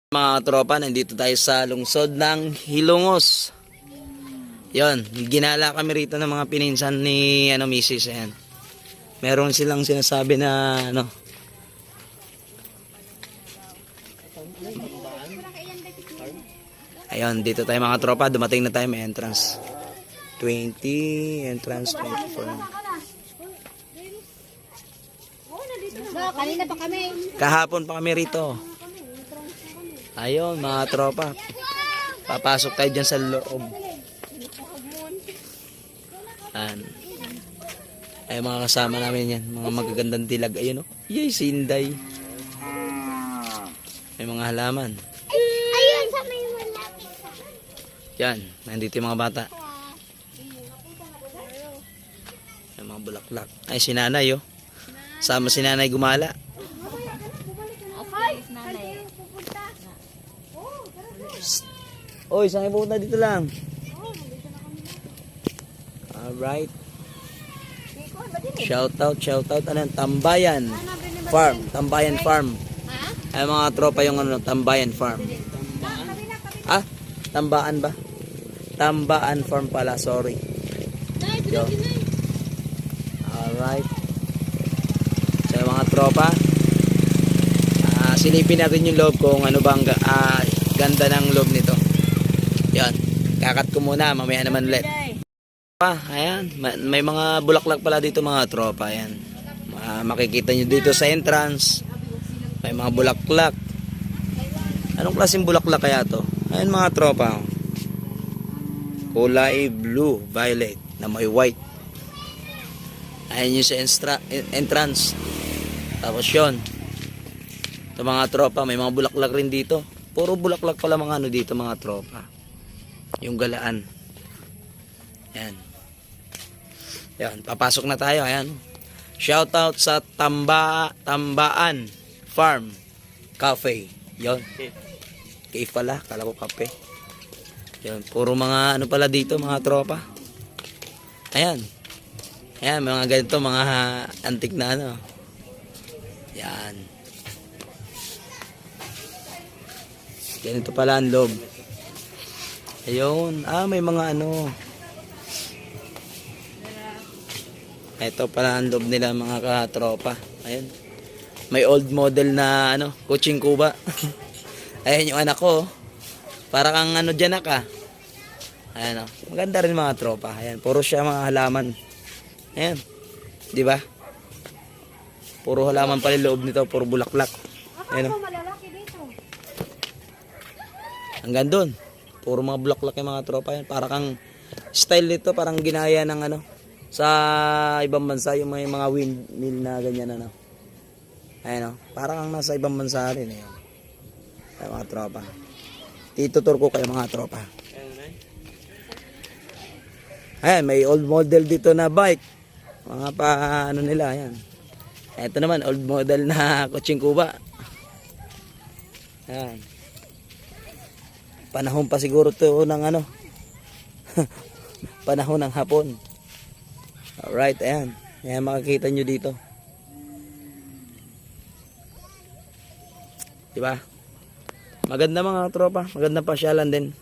Mga tropa, nandito tayo sa lungsod ng Hilongos. Yon, ginala kami rito ng mga pininsan ni Mrs. Ayan. Meron silang sinasabi na Ayun, dito tayo mga tropa, dumating na tayo, may entrance 20, entrance 24. Kanina pa kami. Kahapon pa kami rito. Ayun mga tropa, papasok tayo dyan sa loob. Ay mga kasama namin yan, mga magagandang dilag. Ayun yay, sinday. May mga halaman. Ayun, sa may malapit. Yan, nandito yung mga bata. May mga bulaklak. Ay, si nanay sama si nanay gumala. Oy, saan kayo pupunta? Dito lang. Alright. Shout out. Ano, Tambayan Farm. Tambayan Farm. Ay mga tropa yung Tambayan Farm. Tambaan ba? Tambaan Farm pala, sorry. Yo. Alright. So mga tropa, silipin natin yung loob kung ano bang ganda ng loob nito. Yan, kakat ko muna, mamaya naman ulit. Ayan, may mga bulaklak pala dito mga tropa. Ayan, makikita nyo dito sa entrance, may mga bulaklak. Anong klaseng bulaklak kaya to? Ayan mga tropa, kulay blue, violet na may white. Ayan yung sa entrance. Tapos yun, ito mga tropa, may mga bulaklak rin dito. Puro bulaklak pala mga dito mga tropa. Yung galaan. Ayan. Ayan, papasok na tayo. Ayan. Shout out sa Tambaan Farm Cafe. Yon. Cafe pala, kala ko kape. Yon, puro mga pala dito mga tropa. Ayan. Ayan, mga ganito, mga antik na Ayan. Ganito pala ang loob. Ayun, may mga ito pala ang loob nila mga katropa. Ayun. May old model na Coaching Kuba. Ayun yung anak ko. Para kang dyan Ayan maganda rin mga tropa. Ayan, puro siya mga halaman. Ayan. 'Di ba? Puro halaman pala yung loob nito, puro bulaklak. Ayan hanggang doon. Puro mga bulaklak yung mga tropa yan. Para kang style nito, parang ginaya ng sa ibang bansa, yung may mga windmill na ganyan Ayan para kang nasa ibang bansa rin Ayan mga tropa. Itutur ko kayo mga tropa. Ayan, may old model dito na bike. Mga nila, ayan. Ito naman, old model na Coaching Kuba. Ayan. Panahon pa siguro to ng panahon ng hapon. Alright, ayan. Ayan, makikita nyo dito. Diba? Maganda mga tropa. Maganda pasyalan din.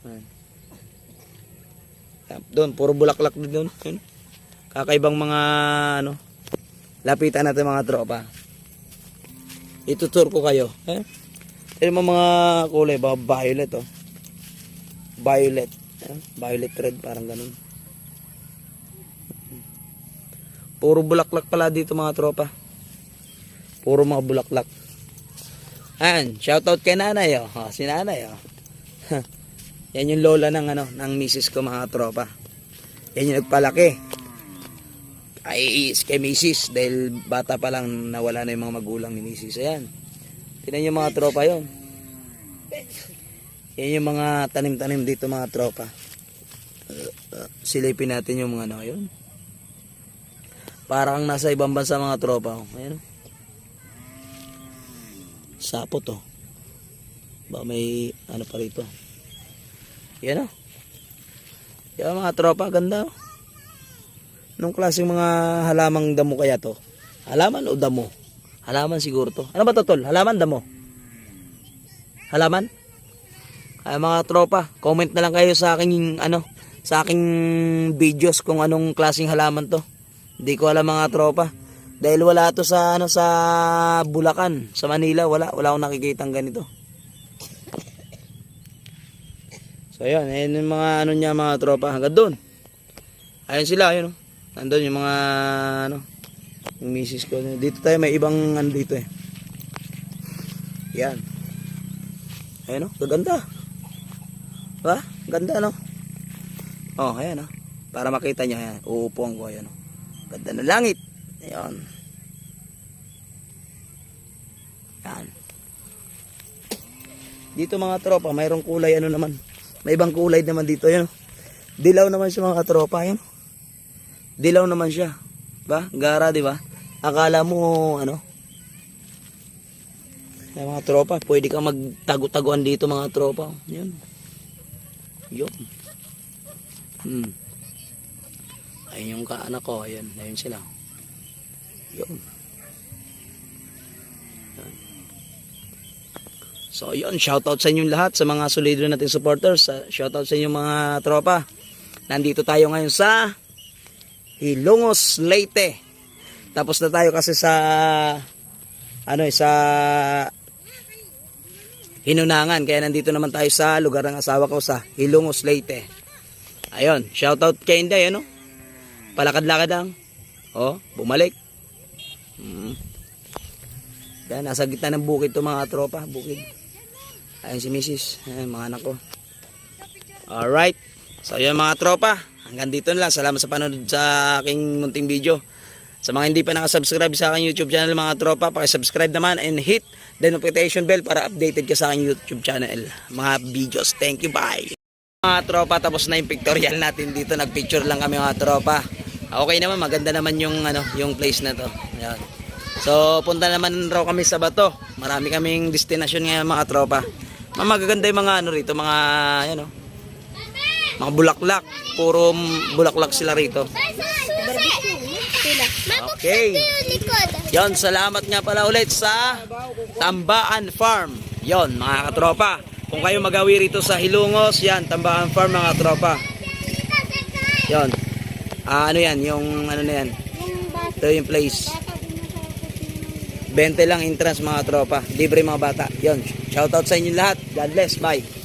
Ayan. Doon, puro bulaklak doon. Kakaibang mga lapitan natin mga tropa. Itutur ko kayo. Ito mga kulay ba? Violet Violet. Violet red, parang ganun. Puro bulaklak pala dito mga tropa. Puro mga bulaklak. Ayan, shoutout kay nanay si nanay Yan yung lola ng misis ko mga tropa. Yan yung nagpalaki. Ay kay misis dahil bata pa lang nawala na yung mga magulang ni misis. Ayan. Tingnan yung mga tropa yon. Yan yung mga tanim-tanim dito mga tropa. Silipin natin yung mga yun. Parang nasa ibang bansa mga tropa. Ayan. Sapot Ba may pa rito. Yan Yan mga tropa, ganda Nung klaseng mga halamang damo kaya to? Halaman o damo? Halaman siguro to. Ano ba to tol? Halaman, damo? halaman. Kaya mga tropa, comment na lang kayo sa aking sa aking videos kung anong klaseng halaman to. Hindi ko alam mga tropa. Dahil wala to sa sa Bulacan, sa Manila, wala akong nakikitang ganito. So ayan, ayan yung mga niya mga tropa, hanggang doon. Ayan sila, ayun. Nandun yung mga yung misis ko. Dito tayo may ibang dito eh. Yan. Ayan gaganda. Diba? Ganda Oh, ayan para makita nyo, ayan. Uupuan ko, ayan Ganda ng langit. Ayan. Yan. Dito mga tropa, mayroong kulay naman. May ibang kulay naman dito, ayan. Dilaw naman siya mga tropa, ayan. Dilaw naman siya. Diba? Gara, diba? Akala mo, Ay, mga tropa, pwede ka magtago-taguan dito mga tropa. Yan. Yun. Ayun yung kaanak ko. Ayun sila. Yun. Yan. So, yun. Shoutout sa inyong lahat, sa mga solido nating supporters. Shoutout sa inyong mga tropa. Nandito tayo ngayon sa Hilongos, Leyte. Tapos na tayo kasi sa sa Hinunangan, kaya nandito naman tayo sa lugar ng asawa ko sa Hilongos, Leyte. Ayun, shoutout kay Inday, palakad-lakad lang. Bumalik. Yan, nasa gitna ng bukid to mga tropa, bukid. Ayun si Mrs. Ayun, mga anak ko. Alright, so yun mga tropa, hanggang dito na lang. Salamat sa panonood sa aking munting video. Sa mga hindi pa nakasubscribe sa aking YouTube channel mga tropa, pakisubscribe naman and hit the notification bell para updated ka sa aking YouTube channel. Mga videos. Thank you, bye! Mga tropa, tapos na yung pictorial natin dito. Nagpicture lang kami mga tropa. Okay naman, maganda naman yung, yung place na to. Ayan. So, punta naman raw kami sa Bato. Marami kaming destination ngayon mga tropa. Magaganda yung mga rito, mga, mga bulaklak. Puro bulaklak sila rito. Okay. Yon, salamat nga pala ulit sa Tambaan Farm. Yon, mga katropa. Kung kayo magawi rito sa Hilongos, yan, Tambaan Farm mga tropa. Yon. Yan, yung na yan. Ito yung place. 20 lang entrance mga tropa. Libre mga bata. Yon, shoutout sa inyo lahat. God bless. Bye.